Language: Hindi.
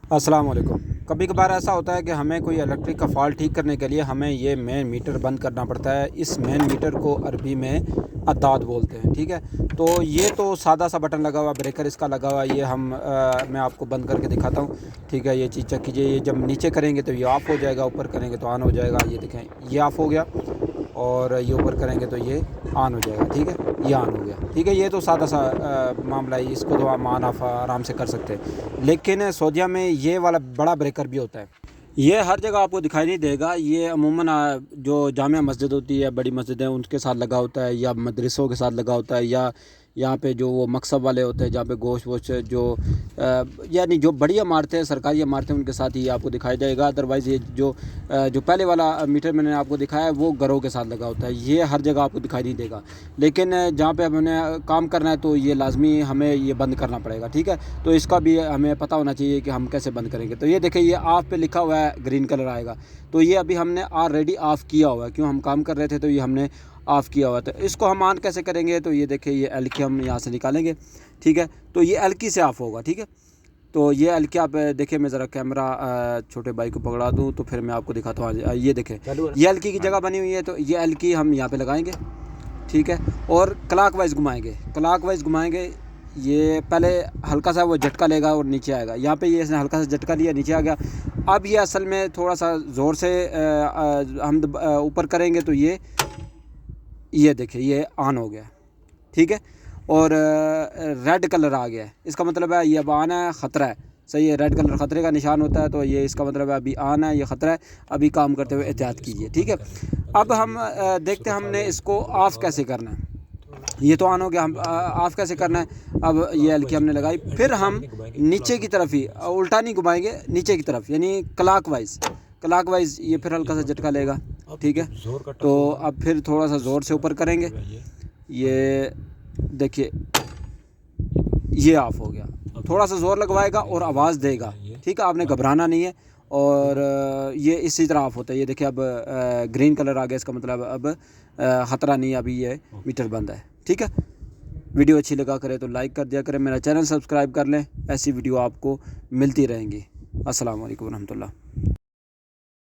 अस्सलाम वालेकुम। कभी कभार ऐसा होता है कि हमें कोई इलेक्ट्रिक का फॉल्ट ठीक करने के लिए हमें ये मेन मीटर बंद करना पड़ता है। इस मेन मीटर को अरबी में अद्दाद बोलते हैं, ठीक है। तो ये तो सादा सा बटन लगा हुआ, ब्रेकर इसका लगा हुआ, ये मैं आपको बंद करके दिखाता हूँ, ठीक है। ये चीज़ चेक कीजिए, ये जब नीचे करेंगे तो ये ऑफ़ हो जाएगा, ऊपर करेंगे तो ऑन हो जाएगा। ये देखें, ये ऑफ़ हो गया और ये ऊपर करेंगे तो ये ऑन हो जाएगा, ठीक है। ये ऑन हो गया, ठीक है। ये तो सादा सा मामला है, इसको तो आप ऑन ऑफ आराम से कर सकते हैं। लेकिन सऊदीया में ये वाला बड़ा ब्रेकर भी होता है। ये हर जगह आपको दिखाई नहीं देगा। ये अमूमन जो जामिया मस्जिद होती है, बड़ी मस्जिदें, उनके साथ लगा होता है, या मदरसों के साथ लगा होता है, या यहाँ पे जो वो मकसद वाले होते हैं जहाँ पे गोश्त वोश जो यानी जो बड़ी इमारतें, सरकारी इमारतें, उनके साथ ही आपको दिखाई देगा। अदरवाइज़ ये जो पहले वाला मीटर मैंने आपको दिखाया है वो घरों के साथ लगा होता है, ये हर जगह आपको दिखाई नहीं देगा। लेकिन जहाँ पे हमने काम करना है तो ये लाजमी हमें ये बंद करना पड़ेगा, ठीक है। तो इसका भी हमें पता होना चाहिए कि हम कैसे बंद करेंगे। तो ये देखिए, ये ऑफ़ पे लिखा हुआ है, ग्रीन कलर आएगा, तो ये अभी हमने ऑलरेडी ऑफ़ किया हुआ है। क्यों, हम काम कर रहे थे तो ये हमने ऑफ़ किया हुआ था। इसको हम ऑन कैसे करेंगे, तो ये देखिए, ये एल की हम यहाँ से निकालेंगे, ठीक है। तो ये एल की से ऑफ़ होगा, ठीक है। तो ये एल की आप देखिए, मैं ज़रा कैमरा छोटे भाई को पकड़ा दूँ तो फिर मैं आपको दिखाता हूँ। ये देखें, ये एल की जगह बनी हुई है, तो ये एल की हम यहाँ पे लगाएंगे, ठीक है। और क्लॉक वाइज घुमाएंगे। ये पहले हल्का सा वो झटका लेगा और नीचे आएगा। यहाँ पे ये इसने हल्का सा झटका लिया, नीचे आ गया। अब ये असल में थोड़ा सा ज़ोर से हम ऊपर करेंगे तो ये देखिए, ये ऑन हो गया, ठीक है। और रेड कलर आ गया है, इसका मतलब है ये अब ऑन है, ख़तरा है, सही है। रेड कलर ख़तरे का निशान होता है, तो ये इसका मतलब है अभी ऑन है, ये ख़तरा है, अभी काम करते हुए एहतियात कीजिए, ठीक है। अब हम देखते हैं हमने इसको ऑफ़ कैसे करना है। ये तो ऑन हो गया, हम ऑफ़ कैसे करना है। अब ये हल्की हमने लगाई, फिर हम नीचे की तरफ ही, उल्टा नहीं घुमाएंगे, नीचे की तरफ, यानी क्लॉक वाइज ये फिर हल्का सा झटका लेगा, ठीक है। तो अब फिर थोड़ा सा ज़ोर से ऊपर करेंगे, ये देखिए, ये ऑफ़ हो गया। थोड़ा सा ज़ोर लगवाएगा और आवाज़ देगा, ठीक है। आपने घबराना नहीं है। और ये इसी तरह ऑफ़ होता है। ये देखिए, अब ग्रीन कलर आ गया, इसका मतलब अब ख़तरा नहीं है, अभी ये मीटर बंद है, ठीक है। वीडियो अच्छी लगा करे तो लाइक कर दिया करें, मेरा चैनल सब्सक्राइब कर लें, ऐसी वीडियो आपको मिलती रहेंगी। अस्सलाम वालेकुम रहमतुल्लाह।